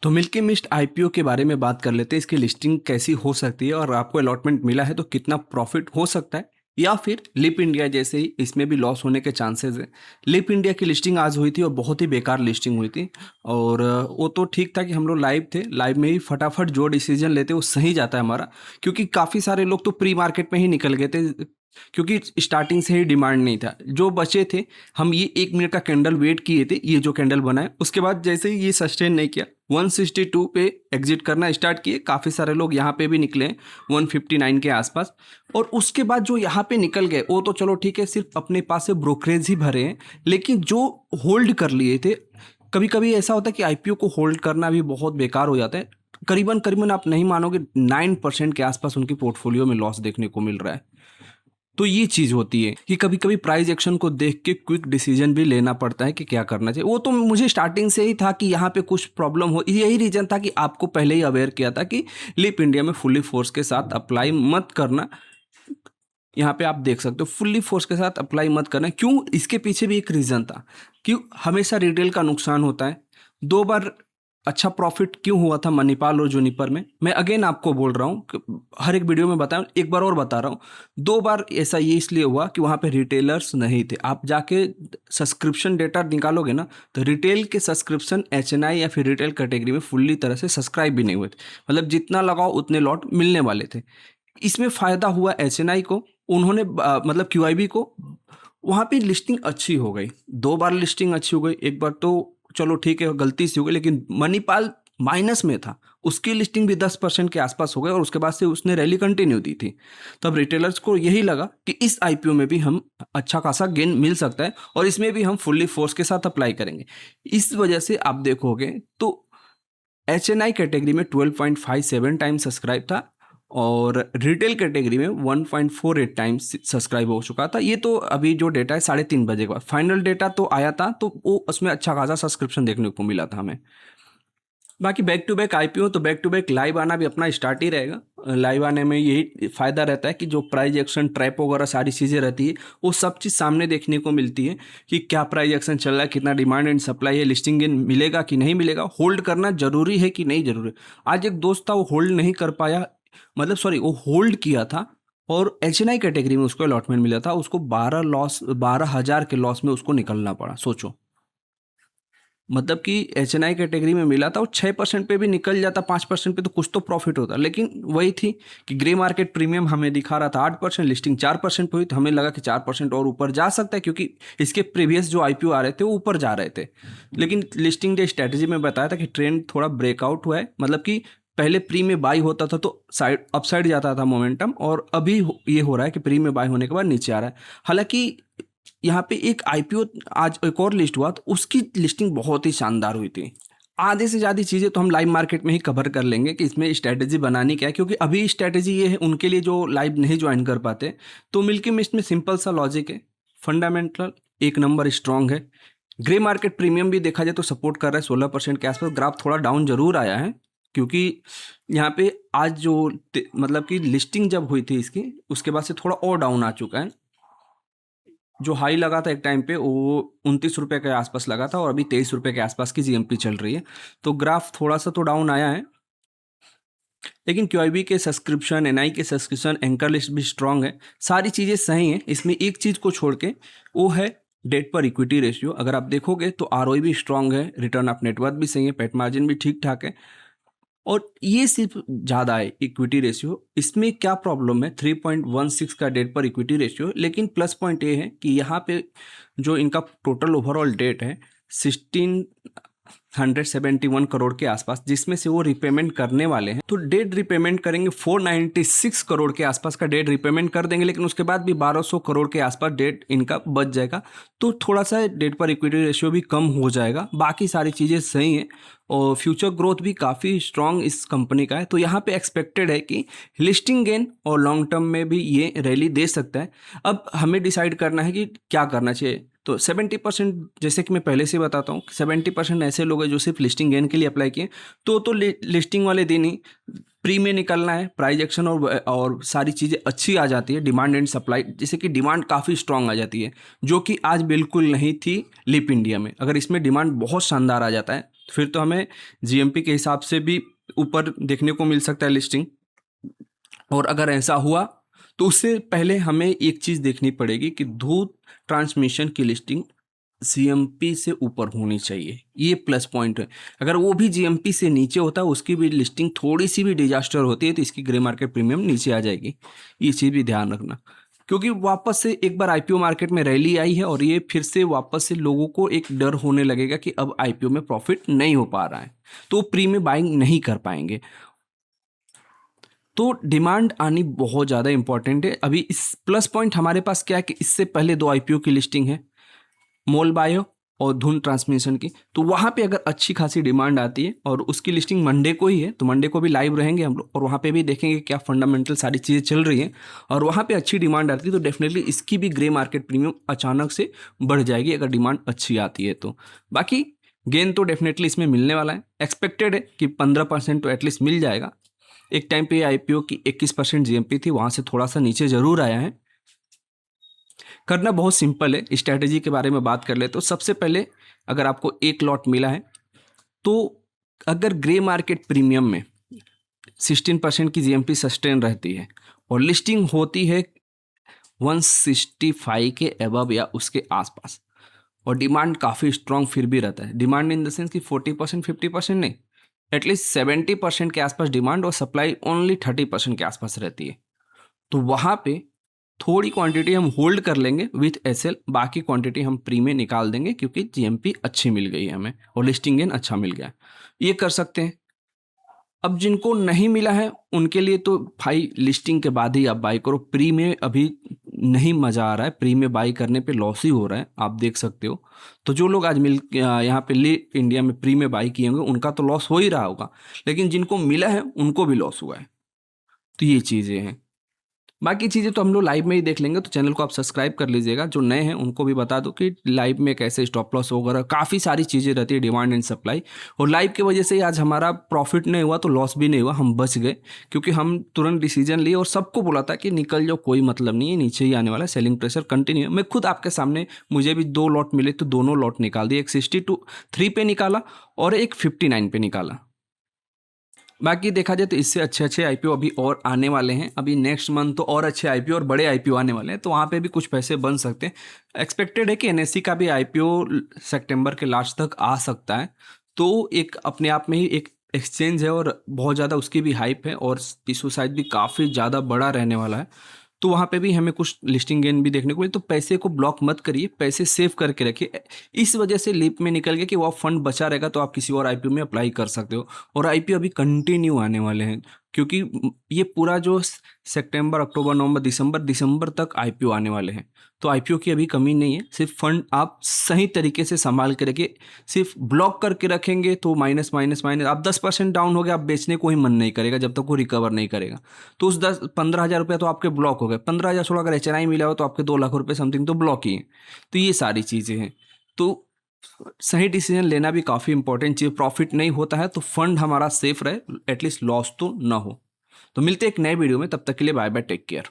तो milky mist IPO के बारे में बात कर लेते हैं। इसकी लिस्टिंग कैसी हो सकती है और आपको अलॉटमेंट मिला है तो कितना प्रॉफिट हो सकता है, या फिर लिप इंडिया जैसे ही इसमें भी लॉस होने के चांसेस है। लिप इंडिया की लिस्टिंग आज हुई थी और बहुत ही बेकार लिस्टिंग हुई थी। और वो तो ठीक था कि हम लोग लाइव थे, लाइव में ही फटाफट जो डिसीजन लेते वो सही जाता है हमारा, क्योंकि काफ़ी सारे लोग तो प्री मार्केट में ही निकल गए थे, क्योंकि स्टार्टिंग से ही डिमांड नहीं था। जो बचे थे, हम ये 1 मिनट का कैंडल वेट किए थे, ये जो कैंडल बना है उसके बाद जैसे ही ये सस्टेन नहीं किया 162 पे एग्जिट करना स्टार्ट किए। काफ़ी सारे लोग यहाँ पे भी निकले 159 के आसपास। और उसके बाद जो यहाँ पे निकल गए वो तो चलो ठीक है, सिर्फ अपने पास से ब्रोकरेज ही भरे हैं, लेकिन जो होल्ड कर लिए थे, कभी कभी ऐसा होता है कि आईपीओ को होल्ड करना भी बहुत बेकार हो जाता है। करीबन करीबन आप नहीं मानोगे 9% के आसपास उनकी पोर्टफोलियो में लॉस देखने को मिल रहा है। तो ये चीज़ होती है कि कभी कभी प्राइस एक्शन को देख के क्विक डिसीजन भी लेना पड़ता है कि क्या करना चाहिए। वो तो मुझे स्टार्टिंग से ही था कि यहाँ पे कुछ प्रॉब्लम हो, यही रीजन था कि आपको पहले ही अवेयर किया था कि लिप इंडिया में फुल्ली फोर्स के साथ अप्लाई मत करना। यहाँ पे आप देख सकते हो फुल्ली फोर्स के साथ अप्लाई मत करना। क्यों? इसके पीछे भी एक रीज़न था कि हमेशा रिटेल का नुकसान होता है। 2 बार अच्छा प्रॉफिट क्यों हुआ था मणिपाल और जूनिपर में, मैं अगेन आपको बोल रहा हूँ कि हर एक वीडियो में बताऊँ, एक बार और बता रहा हूँ। 2 बार ऐसा ये इसलिए हुआ कि वहाँ पे रिटेलर्स नहीं थे। आप जाके सब्सक्रिप्शन डेटा निकालोगे ना, तो रिटेल के सब्सक्रिप्शन एचएनआई या फिर रिटेल कैटेगरी में फुल्ली तरह से सब्सक्राइब भी नहीं हुए थे। मतलब जितना लगाओ उतने लॉट मिलने वाले थे। इसमें फ़ायदा हुआ एचएनआई को, उन्होंने मतलब क्यूआईबी को, वहाँ पे लिस्टिंग अच्छी हो गई। 2 बार लिस्टिंग अच्छी हो गई। एक बार तो चलो ठीक है गलती से हो गई, लेकिन मणिपाल माइनस में था, उसकी लिस्टिंग भी 10% के आसपास हो गई और उसके बाद से उसने रैली कंटिन्यू दी थी। तब रिटेलर्स को यही लगा कि इस आईपीओ में भी हम अच्छा खासा गेन मिल सकता है और इसमें भी हम फुल्ली फोर्स के साथ अप्लाई करेंगे। इस वजह से आप देखोगे तो एचएनआई कैटेगरी में 12.57 टाइम्स सब्सक्राइब था और रिटेल कैटेगरी में 1.48 टाइम्स सब्सक्राइब हो चुका था। ये तो अभी जो डेटा है 3:30 बजे के बाद फाइनल डेटा तो आया था, तो वो उसमें अच्छा खासा सब्सक्रिप्शन देखने को मिला था हमें। बाकी बैक टू बैक आईपीओ तो बैक टू बैक लाइव आना भी अपना स्टार्ट ही रहेगा। लाइव आने में यही फ़ायदा रहता है कि जो प्राइस एक्शन ट्रैप वगैरह सारी चीज़ें रहती है वो सब चीज़ सामने देखने को मिलती है कि क्या प्राइस एक्शन चल रहा है, कितना डिमांड एंड सप्लाई है, लिस्टिंग गेन मिलेगा कि नहीं मिलेगा, होल्ड करना ज़रूरी है कि नहीं ज़रूरी। आज एक दोस्त था वो होल्ड नहीं कर पाया, मतलब सॉरी वो होल्ड किया था और एचएनआई कैटेगरी में उसको अलॉटमेंट मिला था, उसको 12,000 के लॉस में उसको निकलना पड़ा। सोचो, मतलब कि एचएनआई कैटेगरी में मिला था और 6% पे भी निकल जाता, 5% पे तो कुछ तो प्रॉफिट होता। लेकिन वही थी कि ग्रे मार्केट प्रीमियम हमें दिखा रहा था 8%, लिस्टिंग 4% पे हुई, तो हमें लगा कि 4% और ऊपर जा सकता है, क्योंकि इसके प्रीवियस जो आईपीओ आ रहे थे वो ऊपर जा रहे थे। लेकिन लिस्टिंग डे स्ट्रैटेजी में बताया था कि ट्रेंड थोड़ा ब्रेकआउट हुआ है, मतलब कि पहले प्री में बाई होता था तो साइड अपसाइड जाता था मोमेंटम, और अभी ये हो रहा है कि प्री में बाई होने के बाद नीचे आ रहा है। हालांकि यहाँ पे एक आईपीओ आज एक और लिस्ट हुआ तो उसकी लिस्टिंग बहुत ही शानदार हुई थी। आधे से ज़्यादा चीज़ें तो हम लाइव मार्केट में ही कवर कर लेंगे कि इसमें स्ट्रैटेजी बनानी क्या है, क्योंकि अभी स्ट्रैटेजी ये है उनके लिए जो लाइव नहीं ज्वाइन कर पाते। तो मिल्की मिस्ट में सिंपल सा लॉजिक है, फंडामेंटल एक नंबर स्ट्रांग है। ग्रे मार्केट प्रीमियम भी देखा जाए तो सपोर्ट कर रहा है 16% के आसपास। ग्राफ थोड़ा डाउन जरूर आया है, क्योंकि यहाँ पे आज जो मतलब कि लिस्टिंग जब हुई थी इसकी, उसके बाद से थोड़ा और डाउन आ चुका है। जो हाई लगा था एक टाइम पे वो 29 रुपये के आसपास लगा था और अभी 23 रुपये के आसपास की जीएमपी चल रही है। तो ग्राफ थोड़ा सा तो डाउन आया है, लेकिन क्यूआईबी के सब्सक्रिप्शन, एनआई के सब्सक्रिप्शन, एंकर लिस्ट भी स्ट्रांग है, सारी चीज़ें सही हैं। इसमें एक चीज़ को छोड़ के वो है डेट पर इक्विटी रेशियो। अगर आप देखोगे तो आरओई भी स्ट्रांग है, रिटर्न ऑफ नेटवर्थ भी सही है, पेट मार्जिन भी ठीक ठाक है, और ये सिर्फ ज़्यादा है इक्विटी रेशियो। इसमें क्या प्रॉब्लम है, 3.16 का डेट पर इक्विटी रेशियो, लेकिन प्लस पॉइंट ये है कि यहाँ पे जो इनका टोटल ओवरऑल डेट है 1671 करोड़ के आसपास, जिसमें से वो रिपेमेंट करने वाले हैं। तो डेट रिपेमेंट करेंगे 496 करोड़ के आसपास का डेट रिपेमेंट कर देंगे, लेकिन उसके बाद भी 1200 करोड़ के आसपास डेट इनका बच जाएगा। तो थोड़ा सा डेट पर इक्विटी रेशियो भी कम हो जाएगा। बाकी सारी चीज़ें सही हैं और फ्यूचर ग्रोथ भी काफ़ी स्ट्रांग इस कंपनी का है। तो यहाँ पे एक्सपेक्टेड है कि लिस्टिंग गेन और लॉन्ग टर्म में भी ये रैली दे सकता है। अब हमें डिसाइड करना है कि क्या करना चाहिए। तो 70%, जैसे कि मैं पहले से बताता हूँ, 70% ऐसे लोग हैं जो सिर्फ लिस्टिंग गेन के लिए अप्लाई किए, तो लिस्टिंग वाले दिन ही प्री में निकलना है, प्राइस एक्शन और सारी चीज़ें अच्छी आ जाती है, डिमांड एंड सप्लाई, जैसे कि डिमांड काफ़ी स्ट्रांग आ जाती है जो कि आज बिल्कुल नहीं थी लिप इंडिया में। अगर इसमें डिमांड बहुत शानदार आ जाता है तो फिर तो हमें जीएमपी के हिसाब से भी ऊपर देखने को मिल सकता है लिस्टिंग। और अगर ऐसा हुआ तो उससे पहले हमें एक चीज़ देखनी पड़ेगी कि धूत ट्रांसमिशन की लिस्टिंग जीएमपी से ऊपर होनी चाहिए, ये प्लस पॉइंट है। अगर वो भी जीएमपी से नीचे होता है, उसकी भी लिस्टिंग थोड़ी सी भी डिजास्टर होती है तो इसकी ग्रे मार्केट प्रीमियम नीचे आ जाएगी, ये चीज़ भी ध्यान रखना। क्योंकि वापस से एक बार आईपीओ मार्केट में रैली आई है और ये फिर से वापस से लोगों को एक डर होने लगेगा कि अब आईपीओ में प्रॉफिट नहीं हो पा रहा है, तो प्री में बाइंग नहीं कर पाएंगे। तो डिमांड आनी बहुत ज़्यादा इंपॉर्टेंट है। अभी इस प्लस पॉइंट हमारे पास क्या है कि इससे पहले 2 आईपीओ की लिस्टिंग है, मोल बायो और धुन ट्रांसमिशन की। तो वहाँ पे अगर अच्छी खासी डिमांड आती है और उसकी लिस्टिंग मंडे को ही है, तो मंडे को भी लाइव रहेंगे हम लोग और वहाँ पे भी देखेंगे क्या फंडामेंटल सारी चीज़ें चल रही हैं और वहाँ पे अच्छी डिमांड आती है तो डेफिनेटली इसकी भी ग्रे मार्केट प्रीमियम अचानक से बढ़ जाएगी अगर डिमांड अच्छी आती है तो। बाकी गेन तो डेफिनेटली इसमें मिलने वाला है, एक्सपेक्टेड है कि 15% तो एटलीस्ट मिल जाएगा। एक टाइम पे आईपीओ की 21% जीएमपी थी, वहाँ से थोड़ा सा नीचे ज़रूर आया है। करना बहुत सिंपल है, स्ट्रैटेजी के बारे में बात कर ले तो सबसे पहले अगर आपको एक लॉट मिला है तो अगर ग्रे मार्केट प्रीमियम में 16% की जीएमपी सस्टेन रहती है और लिस्टिंग होती है 165 के अबव या उसके आसपास और डिमांड काफ़ी स्ट्रांग फिर भी रहता है, डिमांड इन द सेंस कि 40% 50% नहीं, एटलीस्ट 70% के आसपास डिमांड और सप्लाई ओनली 30% के आसपास रहती है, तो वहाँ पे थोड़ी क्वांटिटी हम होल्ड कर लेंगे विथ एसएल, बाकी क्वांटिटी हम प्री में निकाल देंगे क्योंकि जीएमपी अच्छी मिल गई है हमें और लिस्टिंग गेन अच्छा मिल गया, ये कर सकते हैं। अब जिनको नहीं मिला है उनके लिए तो भाई लिस्टिंग के बाद ही आप बाई करो, प्री में अभी नहीं मज़ा आ रहा है, प्री में बाई करने पे लॉस ही हो रहा है, आप देख सकते हो। तो जो लोग आज यहाँ पे लिप इंडिया में प्री में बाई किए होंगे उनका तो लॉस हो ही रहा होगा, लेकिन जिनको मिला है उनको भी लॉस हुआ है, तो ये चीज़ें हैं। बाकी चीज़ें तो हम लोग लाइव में ही देख लेंगे, तो चैनल को आप सब्सक्राइब कर लीजिएगा। जो नए हैं उनको भी बता दो कि लाइव में कैसे स्टॉप लॉस वगैरह काफ़ी सारी चीज़ें रहती है, डिमांड एंड सप्लाई, और लाइव की वजह से ही आज हमारा प्रॉफिट नहीं हुआ तो लॉस भी नहीं हुआ, हम बच गए क्योंकि हम तुरंत डिसीजन लिए और सबको बोला था कि निकल जाओ, कोई मतलब नहीं है, नीचे ही आने वाला है, सेलिंग प्रेशर कंटिन्यू है। मैं खुद आपके सामने, मुझे भी 2 लॉट मिले तो दोनों लॉट निकाल दिए, एक 63 पे निकाला और एक 59 पे निकाला। बाकी देखा जाए तो इससे अच्छे अच्छे आईपीओ अभी और आने वाले हैं, अभी नेक्स्ट मंथ तो और अच्छे आईपीओ और बड़े आईपीओ आने वाले हैं, तो वहाँ पे भी कुछ पैसे बन सकते हैं। एक्सपेक्टेड है कि एनएससी का भी आईपीओ सितंबर के लास्ट तक आ सकता है, तो एक अपने आप में ही एक एक्सचेंज है और बहुत ज़्यादा उसकी भी हाइप है और इशू साइज भी काफ़ी ज़्यादा बड़ा रहने वाला है, तो वहाँ पे भी हमें कुछ लिस्टिंग गेन भी देखने को मिले। तो पैसे को ब्लॉक मत करिए, पैसे सेव करके रखिए। इस वजह से लीप में निकल गया कि वो फंड बचा रहेगा तो आप किसी और आईपीओ में अप्लाई कर सकते हो, और आईपीओ अभी कंटिन्यू आने वाले हैं क्योंकि ये पूरा जो सितंबर अक्टूबर नवंबर दिसंबर तक आईपीओ आने वाले हैं, तो आईपीओ की अभी कमी नहीं है। सिर्फ फंड आप सही तरीके से संभाल के रखिए, सिर्फ ब्लॉक करके रखेंगे तो माइनस माइनस माइनस आप 10% डाउन हो गया, आप बेचने को ही मन नहीं करेगा जब तक वो रिकवर नहीं करेगा। तो उस 15,000 रुपये तो आपके ब्लॉक हो गए, 15,000 छोड़ा अगर एचएनआई मिला हो तो आपके 2 लाख रुपये समथिंग तो ब्लॉक ही है। तो ये सारी चीज़ें हैं, तो सही डिसीजन लेना भी काफ़ी इंपॉर्टेंट चीज़। प्रॉफिट नहीं होता है तो फंड हमारा सेफ रहे, एटलीस्ट लॉस तो ना हो। तो मिलते हैं एक नए वीडियो में, तब तक के लिए बाय बाय, टेक केयर।